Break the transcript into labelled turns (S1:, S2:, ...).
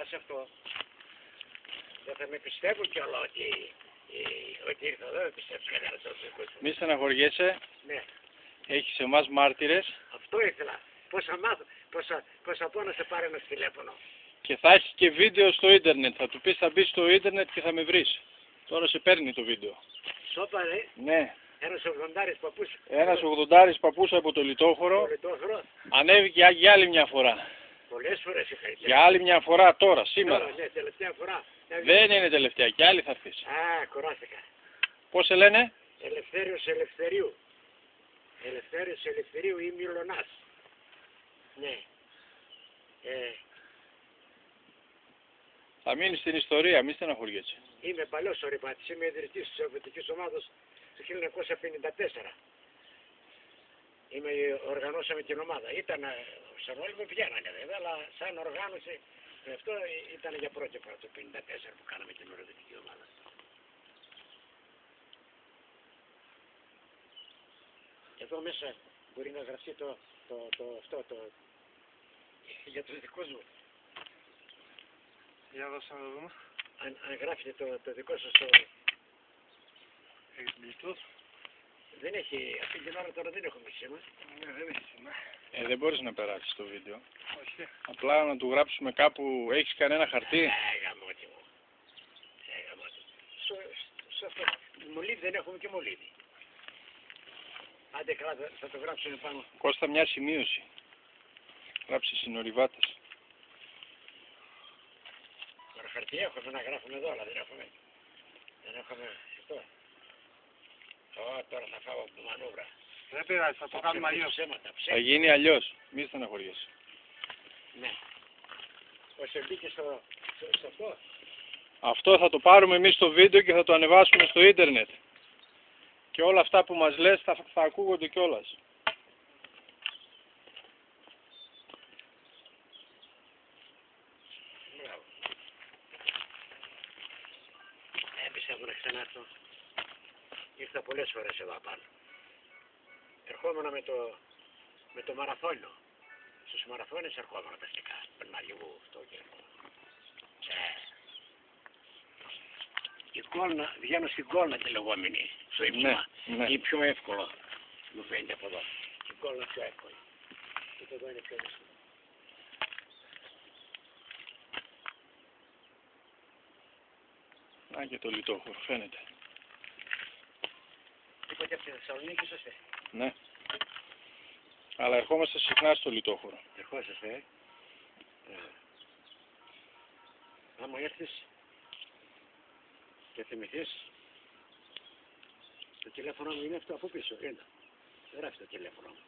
S1: σε αυτό, δεν θα με πιστεύω κιόλα ότι ήρθα εδώ, δεν πιστεύω κανένα τόσο.
S2: Μη στεναχωριέσαι.
S1: Ναι.
S2: Έχεις εμάς μάρτυρες.
S1: Αυτό ήθελα. Πώς θα πω να σε πάρει ένα τηλέφωνο.
S2: Και θα έχει και βίντεο στο ίντερνετ. Θα του πεις θα μπεις στο ίντερνετ και θα με βρεις. Τώρα σε παίρνει το βίντεο.
S1: Σώπαρε.
S2: Ναι.
S1: Ένας 80 παππούς.
S2: Ένας 80 παππούς από το Λιτόχωρο. Ανέβηκε για άλλη μια φορά.
S1: Πολλές φορές είχα été.
S2: Για άλλη μια φορά τώρα, σήμερα.
S1: Τώρα, ναι, τελευταία φορά.
S2: Δεν είναι τελευταία, και άλλη θα έρθεις.
S1: Α, κουράστηκα.
S2: Πώς σε λένε?
S1: Ελευθέριος Ελευθερίου. Ελευθέριος Ελευθερίου ή Μιλωνάς. Ναι.
S2: Θα μείνει στην ιστορία, μη στεναχωριέσαι.
S1: Είμαι παλιός ορειπάτης, είμαι ιδρυτής της Σοβιετικής Ομάδας του 1954. Οργανώσαμε την ομάδα. Σαν όλοι μου βγαίνανε βέβαια, αλλά σαν οργάνωση αυτό ήταν για πρώτη φορά το 1954 που κάναμε την ορειπατική ομάδα. Εδώ μέσα μπορεί να γραφτεί για τους δικούς μου.
S3: Για δώσα να δούμε.
S1: Αν γράφετε το δικό σας το...
S3: Έχεις Bluetooth?
S1: Δεν έχει, αυτή την ώρα τώρα δεν έχουμε σήμα.
S3: Ναι, δεν έχει σήμα.
S2: Δεν μπορείς να περάσεις το βίντεο.
S3: Όχι.
S2: Απλά να του γράψουμε κάπου, έχεις κανένα χαρτί?
S1: Γαμώτη μου. Σε αυτό, μολύβι δεν έχουμε και μολύβι. Άντε καλά, θα το γράψουμε πάνω.
S2: Κώστα, μια σημείωση. Γράψει συνορειβάτες.
S1: Τώρα χαρτί έχουμε να γράφουμε εδώ, αλλά δεν έχουμε αυτό. Τώρα θα φάω από μανούβρα.
S3: Δεν πειράζει, θα το κάνουμε αλλιώς.
S2: Θα γίνει αλλιώς. Μη στεναχωριέσαι.
S1: Ναι. Όσο μπήκε στο αυτό.
S2: Αυτό θα το πάρουμε εμείς στο βίντεο και θα το ανεβάσουμε στο ίντερνετ. Και όλα αυτά που μας λες θα ακούγονται κιόλας.
S1: Μπράβο. Πιστεύω να ξανάρθω. Ήρθα πολλές φορές εδώ απάνω. Ερχόμουν με το μαραθώνιο. Στους μαραθώνες ερχόμουν τακτικά. Περναριού, αυτό και αυτό. Η κόλνα, βγαίνω στην κόλνα τη λεγόμενη, στο ύψημα.
S2: Ναι.
S1: Είναι πιο εύκολο. Μου φαίνεται από εδώ. Η κόλνα πιο εύκολη. Και εδώ είναι πιο δύσκολο.
S2: Α, και το Λιτόχωρο, φαίνεται.
S1: Τίποτε από τη Θεσσαλονίκη σωστέ.
S2: Ναι. Αλλά ερχόμαστε συχνά στο Λιτόχωρο.
S1: Ερχόσαστε, άμα έρθεις και θυμηθείς, το τηλέφωνο μου είναι αυτό από πίσω, είναι. Γράφει το τηλέφωνο μου.